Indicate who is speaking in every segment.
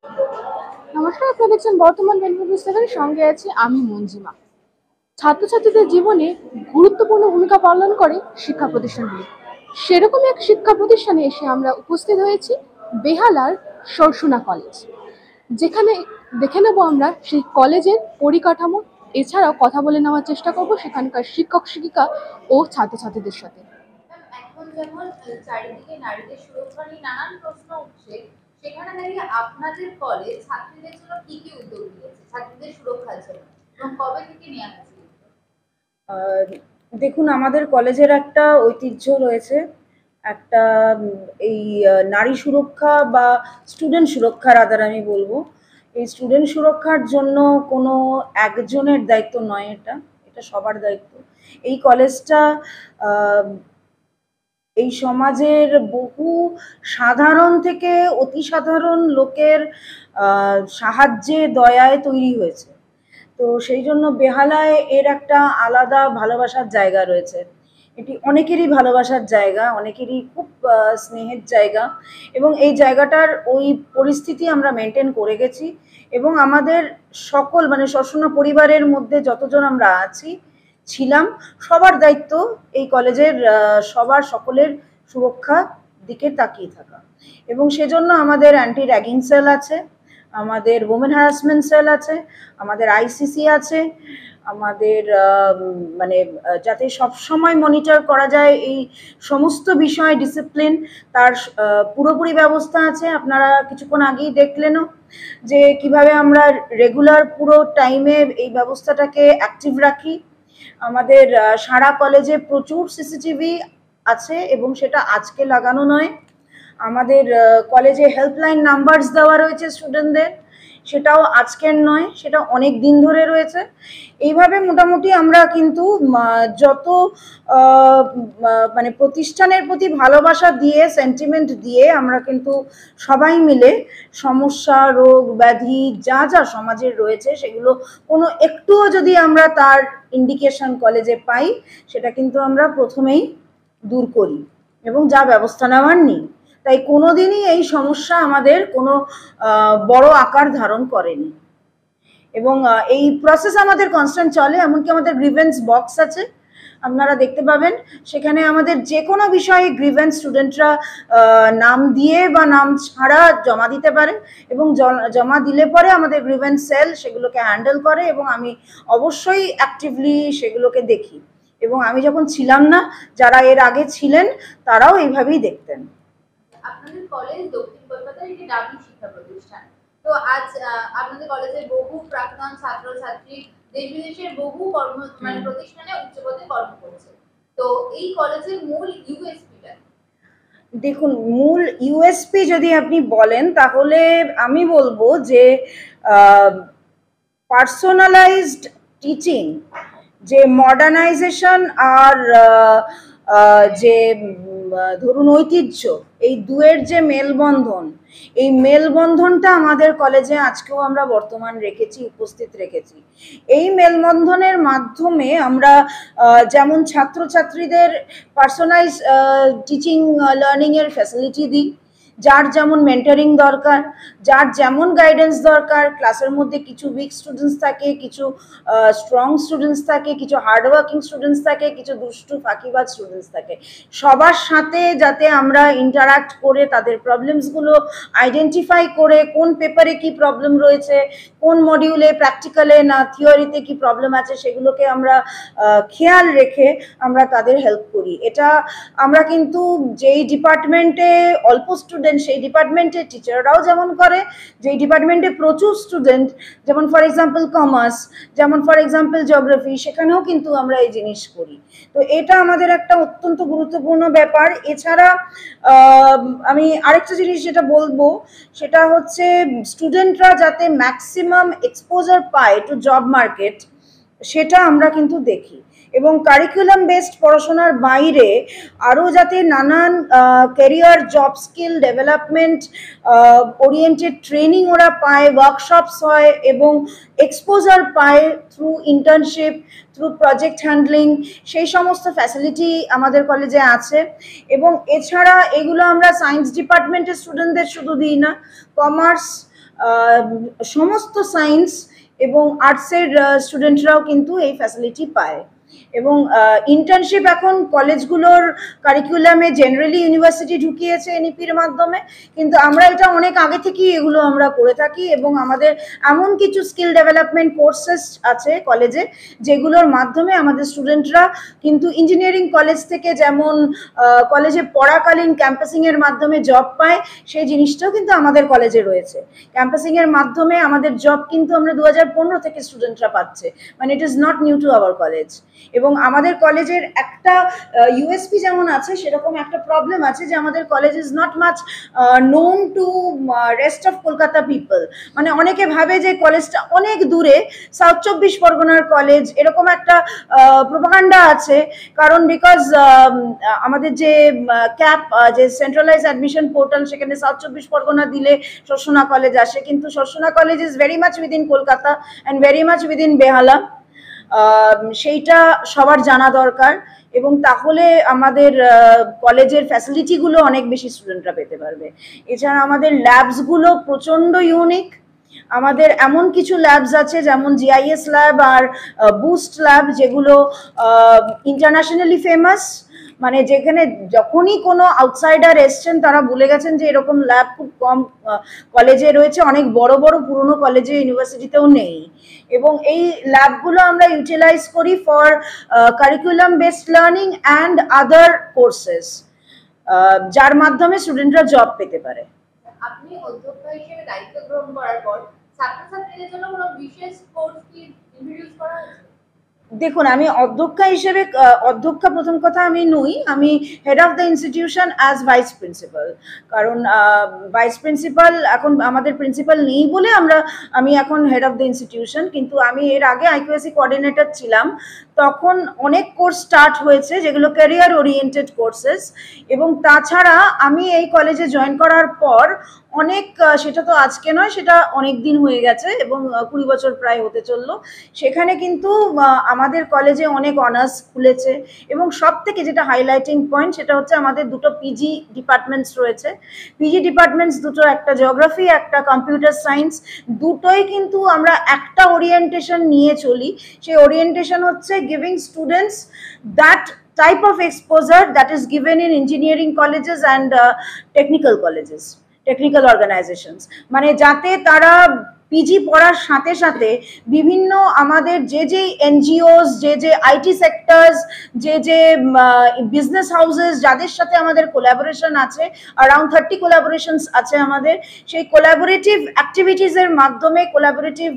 Speaker 1: নমস্কার, আপনারা দেখছেন বর্তমান বেনিফিট পুস্তকের সঙ্গে আছি আমি মঞ্জিমা। ছাত্রছাত্রীদের জীবনে গুরুত্বপূর্ণ ভূমিকা পালন করে শিক্ষা প্রতিষ্ঠানগুলি। সেরকম এক শিক্ষা প্রতিষ্ঠানে এসে আমরা উপস্থিত হয়েছি বেহালার সরসুনা কলেজ, যেখানে দেখে নেব আমরা সেই কলেজের পরিকাঠামো, এছাড়াও কথা বলে নেওয়ার চেষ্টা করব সেখানকার শিক্ষক শিক্ষিকা ও ছাত্রছাত্রীদের সাথে।
Speaker 2: এখন যেমন চারিদিকে নারীদের সুরক্ষা নিয়ে নানান প্রশ্ন উঠছে, সেখানে দাঁড়িয়ে আপনাদের কলেজ ছাত্রীদের জন্য কি কি উদ্যোগ নিয়েছে ছাত্রীদের সুরক্ষার জন্য এবং কবে থেকে নেওয়া হয়েছে?
Speaker 3: দেখুন, আমাদের কলেজের একটা ঐতিহ্য রয়েছে, একটা এই নারী সুরক্ষা বা স্টুডেন্ট সুরক্ষার আদার আমি বলবো। এই স্টুডেন্ট সুরক্ষার জন্য কোনো একজনের দায়িত্ব নয়, এটা এটা সবার দায়িত্ব। এই কলেজটা এই সমাজের বহু সাধারণ থেকে অতি সাধারণ লোকের সাহায্যে দয়ায় তৈরি হয়েছে। তো সেই জন্য বেহালায় এর একটা আলাদা ভালোবাসার জায়গা রয়েছে। এটি অনেকেরই ভালোবাসার জায়গা, অনেকেরই খুব স্নেহের জায়গা, এবং এই জায়গাটার ওই পরিস্থিতি আমরা মেনটেন করে গেছি। এবং আমাদের সকল মানে সরসুনা পরিবারের মধ্যে যতজন আমরা ছিলাম, সবার দায়িত্ব এই কলেজের সবার সকলের সুরক্ষা দিকে তাকিয়ে থাকা। এবং সেজন্য আমাদের অ্যান্টি র্যাগিং সেল আছে, আমাদের ওমেন হ্যারাসমেন্ট সেল আছে, আমাদের আইসিসি আছে, আমাদের মানে যাতে সবসময় মনিটর করা যায় এই সমস্ত বিষয় ডিসিপ্লিন, তার পুরোপুরি ব্যবস্থা আছে। আপনারা কিছুক্ষণ আগেই দেখলেনও যে কিভাবে আমরা রেগুলার পুরো টাইমে এই ব্যবস্থাটাকে অ্যাক্টিভ রাখি। আমাদের সারা কলেজে প্রচুর সিসিটিভি আছে, এবং সেটা আজকে লাগানো নয়। আমাদের কলেজে হেল্পলাইন নাম্বারস দেওয়া রয়েছে স্টুডেন্টদের, সেটাও আজকের নয়, সেটা অনেক দিন ধরে রয়েছে। এইভাবে মোটামুটি আমরা কিন্তু যত মানে প্রতিষ্ঠানের প্রতি ভালোবাসা দিয়ে, সেন্টিমেন্ট দিয়ে আমরা কিন্তু সবাই মিলে সমস্যা, রোগ ব্যাধি যা যা সমাজের রয়েছে সেগুলো কোনো একটুও যদি আমরা তার ইন্ডিকেশন কলেজে পাই, সেটা কিন্তু আমরা প্রথমেই দূর করি এবং যা ব্যবস্থা নেওয়ার নিই। তাই কোনোদিনই এই সমস্যা আমাদের কোনো বড় আকার ধারণ করেনি, এবং এই প্রসেস আমাদের কনস্ট্যান্ট চলে। এমনকি আমাদের গ্রিভেন্স বক্স আছে, আপনারা দেখতে পাবেন। সেখানে আমাদের যে কোনো বিষয়ে গ্রিভেন্স স্টুডেন্টরা নাম দিয়ে বা নাম ছাড়া জমা দিতে পারে, এবং জমা দিলে পরে আমাদের গ্রিভেন্স সেল সেগুলোকে হ্যান্ডেল করে, এবং আমি অবশ্যই অ্যাক্টিভলি সেগুলোকে দেখি। এবং আমি যখন ছিলাম না, যারা এর আগে ছিলেন তারাও এইভাবেই দেখতেন।
Speaker 2: আপনাদের কলেজ দক্ষিণ কলকাতার একটি দামি শিক্ষা প্রতিষ্ঠান। তো আজ আপনাদের কলেজের বহু প্রাক্তন ছাত্রছাত্রী দেশ বিদেশের বহু প্রতিষ্ঠানে উচ্চ পদে কর্ম করছে। তো এই কলেজের মূল ইউএসপিটা?
Speaker 3: দেখুন, মূল ইউএসপি যদি আপনি বলেন, তাহলে আমি বলবো যে পার্সোনালাইজড টিচিং, যে মডার্নাইজেশন আর যে ধরুন ঐতিহ্য, এই দুয়ের যে মেলবন্ধন, এই মেলবন্ধনটা আমাদের কলেজে আজকেও আমরা বর্তমান রেখেছি, উপস্থিত রেখেছি। এই মেলবন্ধনের মাধ্যমে আমরা যেমন ছাত্রছাত্রীদের পার্সোনালাইজ টিচিং লার্নিংয়ের ফ্যাসিলিটি দিই, যার যেমন মেন্টরিং দরকার, যার যেমন গাইডেন্স দরকার। ক্লাসের মধ্যে কিছু উইক স্টুডেন্টস থাকে, কিছু স্ট্রং স্টুডেন্টস থাকে, কিছু হার্ডওয়ার্কিং স্টুডেন্টস থাকে, কিছু দুষ্টু ফাঁকিবাজ স্টুডেন্টস থাকে। সবার সাথে যাতে আমরা ইন্টারাক্ট করে তাদের প্রবলেমসগুলো আইডেন্টিফাই করে, কোন পেপারে কি প্রবলেম রয়েছে, কোন মডিউলে প্র্যাকটিক্যালে না থিওরিতে কি প্রবলেম আছে, সেগুলোকে আমরা খেয়াল রেখে আমরা তাদের হেল্প করি। এটা আমরা কিন্তু যেই ডিপার্টমেন্টে অল্প স্টুডেন্ট, সেই ডিপার্টমেন্টের টিচাররাও যেমন করে, যেই ডিপার্টমেন্টে প্রচুর স্টুডেন্ট, যেমন ফর এক্সাম্পল কমার্স, যেমন ফর এক্সাম্পল জিওগ্রাফি, সেখানেও কিন্তু আমরা এই জিনিস করি। তো এটা আমাদের একটা অত্যন্ত গুরুত্বপূর্ণ ব্যাপার। এছাড়া আমি আরেকটা জিনিস যেটা বলবো, সেটা হচ্ছে স্টুডেন্টরা যাতে ম্যাক্সিমাম এক্সপোজার পায় টু জব মার্কেট, সেটা আমরা কিন্তু দেখি। এবং কারিকুলাম বেসড পড়াশোনার বাইরে আরও যাতে নানান career job skill development oriented training ওরা পায়, ওয়ার্কশপস হয়, এবং এক্সপোজার পায় through internship, through project handling, সেই সমস্ত ফ্যাসিলিটি আমাদের কলেজে আছে। এবং এছাড়া এগুলো আমরা সায়েন্স ডিপার্টমেন্টের স্টুডেন্টদের শুধু দিই না, কমার্স, সমস্ত সায়েন্স এবং আর্টসের স্টুডেন্টরাও কিন্তু এই ফ্যাসিলিটি পায়। এবং ইন্টার্নশিপ এখন কলেজগুলোর কারিকুলামে জেনারেলি ইউনিভার্সিটি ঢুকিয়েছে এনইপির মাধ্যমে, কিন্তু আমরা এটা অনেক আগে থেকেই এগুলো আমরা করে থাকি। এবং আমাদের এমন কিছু স্কিল ডেভেলপমেন্ট কোর্সেস আছে কলেজে যেগুলোর মাধ্যমে আমাদের স্টুডেন্টরা কিন্তু ইঞ্জিনিয়ারিং কলেজ থেকে যেমন কলেজে পড়াকালীন ক্যাম্পাসিংয়ের মাধ্যমে জব পায়, সেই জিনিসটাও কিন্তু আমাদের কলেজে রয়েছে। ক্যাম্পাসিংয়ের মাধ্যমে আমাদের জব কিন্তু আমরা 2015 থেকে স্টুডেন্টরা পাচ্ছে, মানে it is not new to our college. এবং আমাদের কলেজের একটা ইউএসপি যেমন আছে, সেরকম একটা প্রবলেম আছে যে আমাদের college is not much known to rest of Kolkata people. মানে অনেকে ভাবে যে কলেজটা অনেক দূরে, সাউথ 24 পরগনার কলেজ, এরকম একটা প্রোপাগান্ডা আছে। কারণ বিকজ আমাদের যে ক্যাপ, যে সেন্ট্রালাইজ অ্যাডমিশন পোর্টাল, সেখানে সাউথ 24 পরগনা দিলে শর্ষণা কলেজ আসে, কিন্তু Sarsuna college is very much within Kolkata and very much within Behala. সেইটা সবার জানা দরকার। এবং তাহলে আমাদের কলেজের ফ্যাসিলিটিগুলো অনেক বেশি স্টুডেন্টরা পেতে পারবে। এছাড়া আমাদের ল্যাবসগুলো প্রচণ্ড ইউনিক। আমাদের এমন কিছু ল্যাবস আছে যেমন জিআইএস ল্যাব আর বুস্ট ল্যাব, যেগুলো ইন্টারন্যাশনালি ফেমাস। মানে যেখানে যখনই কোনো আউটসাইডার এসছেন তারা বলে গেছেন যে এরকম ল্যাব খুব কম কলেজে রয়েছে, অনেক বড় বড় পুরনো কলেজে ইউনিভার্সিটিতেও নেই। এবং এই ল্যাবগুলো আমরা ইউটিলাইজ করি for curriculum based learning and other courses, যার মাধ্যমে স্টুডেন্টরা জব পেতে পারে।
Speaker 2: আপনি অধ্যক্ষ হিসেবে দায়িত্ব গ্রহণ করার পর ছাত্রছাত্রীদের জন্য কোনো বিশেষ কোর্স কি ইন্ট্রোডিউস করা হয়েছে?
Speaker 3: দেখুন, আমি অধ্যক্ষা হিসেবে, অধ্যক্ষা প্রথম কথা আমি নই, আমি head of the institution as vice principal. কারণ ভাইস প্রিন্সিপাল, এখন আমাদের প্রিন্সিপাল নেই বলে আমি এখন হেড অফ দ্য ইনস্টিটিউশন। কিন্তু আমি এর আগে আইকিউএসি কোঅর্ডিনেটর ছিলাম। তখন অনেক কোর্স স্টার্ট হয়েছে যেগুলো ক্যারিয়ার ওরিয়েন্টেড কোর্সেস। এবং তাছাড়া আমি এই কলেজে জয়েন করার পর অনেক, সেটা তো আজকে নয়, সেটা অনেক দিন হয়ে গেছে এবং 20 বছর প্রায় হতে চললো, সেখানে কিন্তু আমাদের কলেজে অনেক অনার্স খুলেছে। এবং সব থেকে যেটা হাইলাইটিং পয়েন্ট, সেটা হচ্ছে আমাদের দুটো পিজি ডিপার্টমেন্টস রয়েছে। পিজি ডিপার্টমেন্টস দুটো, একটা জিওগ্রাফি, একটা কম্পিউটার সায়েন্স, দুটোই কিন্তু আমরা একটা ওরিয়েন্টেশন নিয়ে চলি। সেই ওরিয়েন্টেশন হচ্ছে giving students that type of exposure that is given in engineering colleges and technical colleges, technical organizations, মানে যাতে তারা পিজি পড়ার সাথে সাথে বিভিন্ন আমাদের যে এনজিওস, যে আইটি সেক্টরস, যে বিজনেস হাউসেস, যাদের সাথে আমাদের কোলাবোরেশন আছে, অ্যারাউন্ড 30 কোলাবোরেশনস আছে আমাদের, সেই কোলাবোরেটিভ অ্যাক্টিভিটিসের মাধ্যমে কোলাবোরেটিভ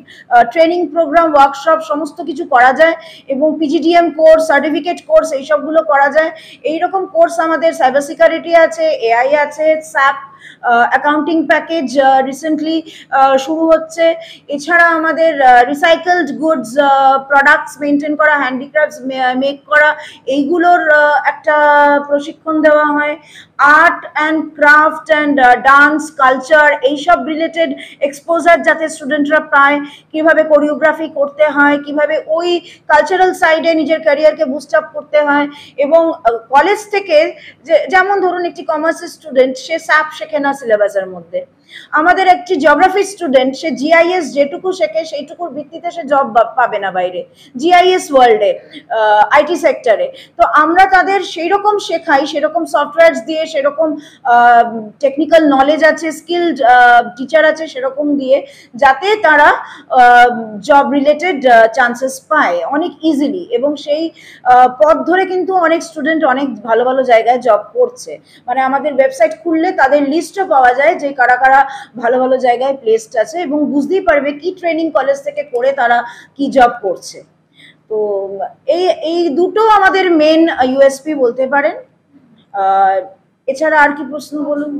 Speaker 3: ট্রেনিং প্রোগ্রাম, ওয়ার্কশপ সমস্ত কিছু করা যায়। এবং পিজিডিএম কোর্স, সার্টিফিকেট কোর্স, এইসবগুলো করা যায়। এইরকম কোর্স আমাদের সাইবার সিকিউরিটি আছে, এআই আছে, স্যাপ, অ্যাকাউন্টিং প্যাকেজ রিসেন্টলি শুরু হচ্ছে। এছাড়া আমাদের রিসাইকেলড গুডস প্রোডাক্টস মেনটেন করা, হ্যান্ডিক্রাফটস মেক করা, এইগুলোর একটা প্রশিক্ষণ দেওয়া হয়। Art and craft and dance, culture, এইসব রিলেটেড এক্সপোজার যাতে স্টুডেন্টরা পায়, কীভাবে কোরিওগ্রাফি করতে হয়, কীভাবে ওই কালচারাল সাইডে নিজের ক্যারিয়ারকে বুস্ট আপ করতে হয়। এবং কলেজ থেকে, যেমন ধরুন একটি কমার্সের স্টুডেন্ট, সে স্যাপ শেখে না সিলেবাসের মধ্যে। আমাদের একটি জিওগ্রাফি স্টুডেন্ট, সে জিআইএস যেটুকু শেখে সেইটুকুর ভিত্তিতে সে জব পাবে না বাইরে, জিআইএস ওয়ার্ল্ডে, আইটি সেক্টরে। তো আমরা তাদের সেই রকম শেখাই, সেরকম সফটওয়্যারস দিয়ে, সেরকম টেকনিক্যাল নলেজ আছে, স্কিলড টিচার আছে, সেরকম দিয়ে, যাতে তারা জব রিলেটেড চান্সেস পায় অনেক ইজিলি। এবং সেই পথ ধরে কিন্তু অনেক স্টুডেন্ট অনেক ভালো ভালো জায়গায় জব করছে। মানে আমাদের ওয়েবসাইট খুললে তাদের লিস্টও পাওয়া যায় যে কারা কারা ভালো ভালো জায়গায় প্লেসড আছে, এবং বুঝতেই পারবে কি ট্রেনিং কলেজ থেকে করে তারা কি জব করছে। তো এই দুটো আমাদের মেন ইউএসপি বলতে পারেন। এছাড়া আর কি প্রশ্ন বলুন?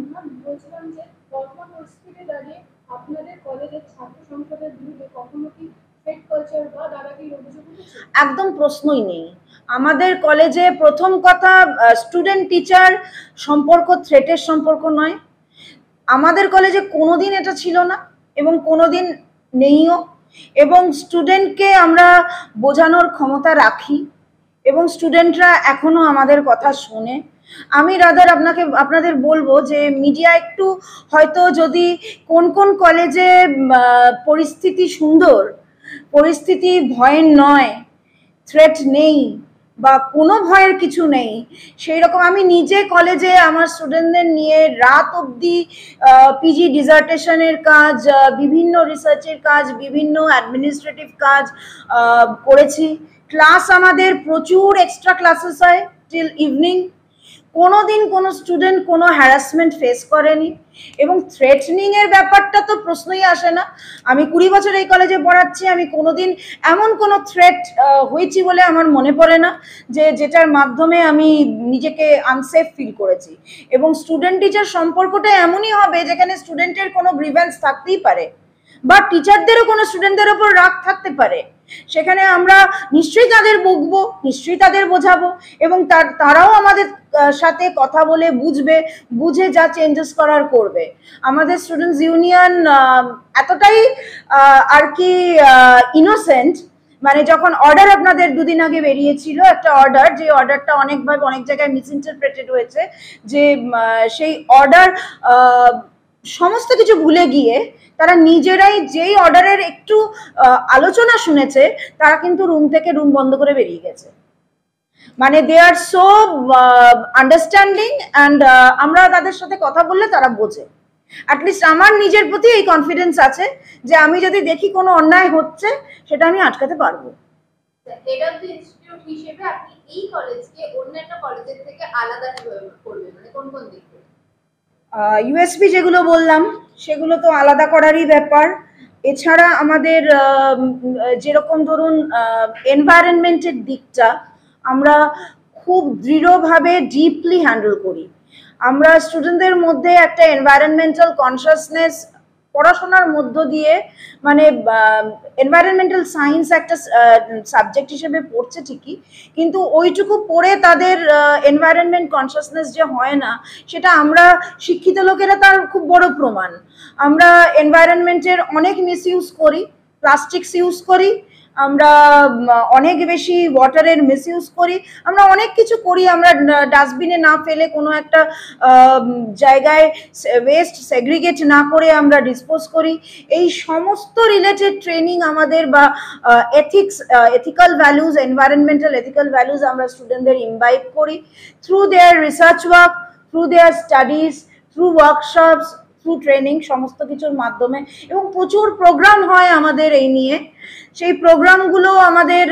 Speaker 1: বলছিলাম যে বর্তমান পরিস্থিতিতে দাঁড়িয়ে আপনাদের কলেজের ছাত্র সংসদের বিরুদ্ধে কখনো কি ফেক কালচার বা দাদাগিরির অভিযোগ উঠেছে?
Speaker 3: একদম প্রশ্নই নেই। আমাদের কলেজে প্রথম কথা, স্টুডেন্ট টিচার সম্পর্ক থ্রেটের সম্পর্ক নয়। আমাদের কলেজে কোনোদিন এটা ছিল না এবং কোনোদিন নেইও। এবং স্টুডেন্টকে আমরা বোঝানোর ক্ষমতা রাখি এবং স্টুডেন্টরা এখনো আমাদের কথা শোনে। আমি রাদার আপনাদের বলবো যে মিডিয়া একটু হয়তো যদি কোন কোন কলেজে পরিস্থিতি সুন্দর, পরিস্থিতি ভয়ের নয়, থ্রেট নেই বা কোনো ভয়ের কিছু নেই, সেই রকম আমি নিজে কলেজে আমার স্টুডেন্টদের নিয়ে রাত অবধি পিজি ডিজার্টেশনের কাজ, বিভিন্ন রিসার্চের কাজ, বিভিন্ন অ্যাডমিনিস্ট্রেটিভ কাজ করেছি। ক্লাস আমাদের প্রচুর এক্সট্রা ক্লাসেস হয় টিল ইভিনিং। কোনো দিন কোনো স্টুডেন্ট কোনো হ্যারাসমেন্ট ফেস করেনি, এবং থ্রেটনিং এর ব্যাপারটা তো প্রশ্নই আসে না। আমি 20 বছর এই কলেজে পড়াচ্ছি, আমি কোনোদিন এমন কোনো থ্রেট হয়েছি বলে আমার মনে পড়ে না যেটার মাধ্যমে আমি নিজেকে আনসেফ ফিল করেছি। এবং স্টুডেন্ট টিচার সম্পর্কটা এমনই হবে যেখানে স্টুডেন্টের কোনো গ্রিভেন্স থাকতেই পারে, বা টিচারদেরও কোনো স্টুডেন্টদের ওপর রাগ থাকতে পারে, সেখানে আমরা নিশ্চয়ই তাদের বকবো, নিশ্চয়ই তাদের বোঝাবো, এবং তারাও আমাদের সাথে কথা বলে বুঝে যা চেঞ্জেস করার করবে। আমাদের স্টুডেন্টস ইউনিয়ন এতটাই আর কি ইনোসেন্ট, মানে যখন অর্ডার আপনাদের দুদিন আগে বেরিয়েছিল, একটা অর্ডার, যে অর্ডারটা অনেকভাবে অনেক জায়গায় মিসইন্টারপ্রেটেড হয়েছে, যে সেই অর্ডার সমস্ত কিছু ভুলে গিয়ে তারা নিজেরাই যেই অর্ডারের একটু আলোচনা শুনেছে, তারা কিন্তু রুম বন্ধ করে বেরিয়ে গেছে। মানে দে আর সো আন্ডারস্ট্যান্ডিং, অ্যান্ড আমরা তাদের সাথে কথা বললে তারা বোঝে। অ্যাটলিস্ট আমার নিজের প্রতি এই কনফিডেন্স আছে যে আমি যদি দেখি কোনো অন্যায় হচ্ছে, সেটা আমি আটকাতে পারবো।
Speaker 2: হেড অফ দ্য ইনস্টিটিউট হিসেবে আপনি এই কলেজকে অন্য একটা কলেজের থেকে আলাদা কিভাবে করবেন, মানে কোন কোন দিক থেকে?
Speaker 3: ইউএসপি যেগুলো বললাম সেগুলো তো আলাদা করারই ব্যাপার। এছাড়া আমাদের যেরকম ধরুন এনভায়রনমেন্টের দিকটা আমরা খুব দৃঢ়ভাবে ডিপলি হ্যান্ডেল করি। আমরা স্টুডেন্টদের মধ্যে একটা এনভায়রনমেন্টাল কনসিয়াসনেস পড়াশোনার মধ্য দিয়ে, মানে এনভায়রনমেন্টাল সায়েন্স একটা সাবজেক্ট হিসেবে পড়ছে ঠিকই, কিন্তু ওইটুকু পড়ে তাদের এনভায়রনমেন্ট কনসিয়াসনেস যে হয় না, সেটা আমরা শিক্ষিত লোকেরা তার খুব বড় প্রমাণ। আমরা এনভায়রনমেন্টের অনেক মিসইউজ করি, প্লাস্টিক্স ইউজ করি, আমরা অনেক বেশি ওয়াটারের মিসইউজ করি, আমরা অনেক কিছু করি, আমরা ডাস্টবিনে না ফেলে কোনো একটা জায়গায় ওয়েস্ট সেগ্রিগেট না করে আমরা ডিসপোজ করি। এই সমস্ত রিলেটেড ট্রেনিং আমাদের, বা ethical values, environmental ethical values আমরা স্টুডেন্টদের ইমবাইব করি থ্রু দেয়ার রিসার্চ ওয়ার্ক, থ্রু দেয়ার studies, through workshops, through training, সমস্ত কিছুর মাধ্যমে। এবং প্রচুর প্রোগ্রাম হয় আমাদের এই নিয়ে। সেই প্রোগ্রামগুলো আমাদের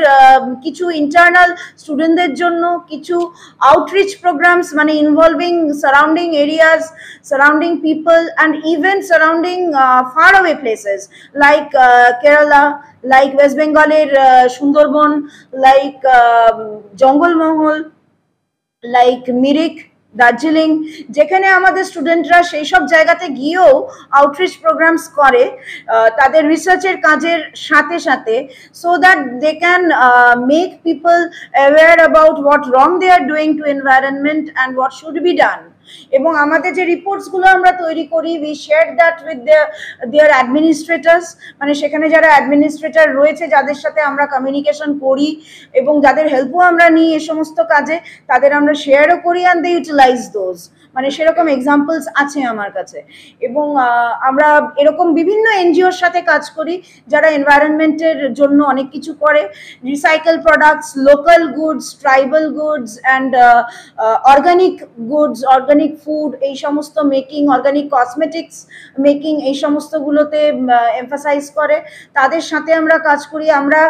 Speaker 3: কিছু ইন্টারনাল স্টুডেন্টদের জন্য, কিছু আউটরিচ প্রোগ্রামস, মানে involving surrounding areas, surrounding people, and even surrounding far away places like Kerala, like West বেঙ্গলের সুন্দরবন, লাইক জঙ্গলমহল, লাইক মিরিক, দার্জিলিং, যেখানে আমাদের স্টুডেন্টরা সেই সব জায়গাতে গিয়েও আউটরিচ প্রোগ্রামস করে তাদের রিসার্চের কাজের সাথে সাথে, so that they can make people aware about what wrong they are doing to environment and what should be done. এবং আমাদের যে রিপোর্টসগুলো আমরা তৈরি করি, we share that with their administrators, মানে সেখানে যারা অ্যাডমিনিস্ট্রেটর রয়েছে, যাদের সাথে আমরা কমিউনিকেশন করি এবং যাদের হেল্পও আমরা নিই এ সমস্ত কাজে, তাদের আমরা শেয়ারও করি, অ্যান্ড দে ইউটিলাইজ দোজ। মানে সেরকম এক্সাম্পলস আছে আমার কাছে। এবং আমরা এরকম বিভিন্ন এনজিওর সাথে কাজ করি যারা এনভায়রনমেন্টের জন্য অনেক কিছু করে। Recycle products, local goods, tribal goods, and organic goods, organic food, এই সমস্ত মেকিং, অর্গানিক কসমেটিক্স মেকিং, এই সমস্তগুলোতে এমফাসাইজ করে। তাদের সাথে আমরা কাজ করি। আমরা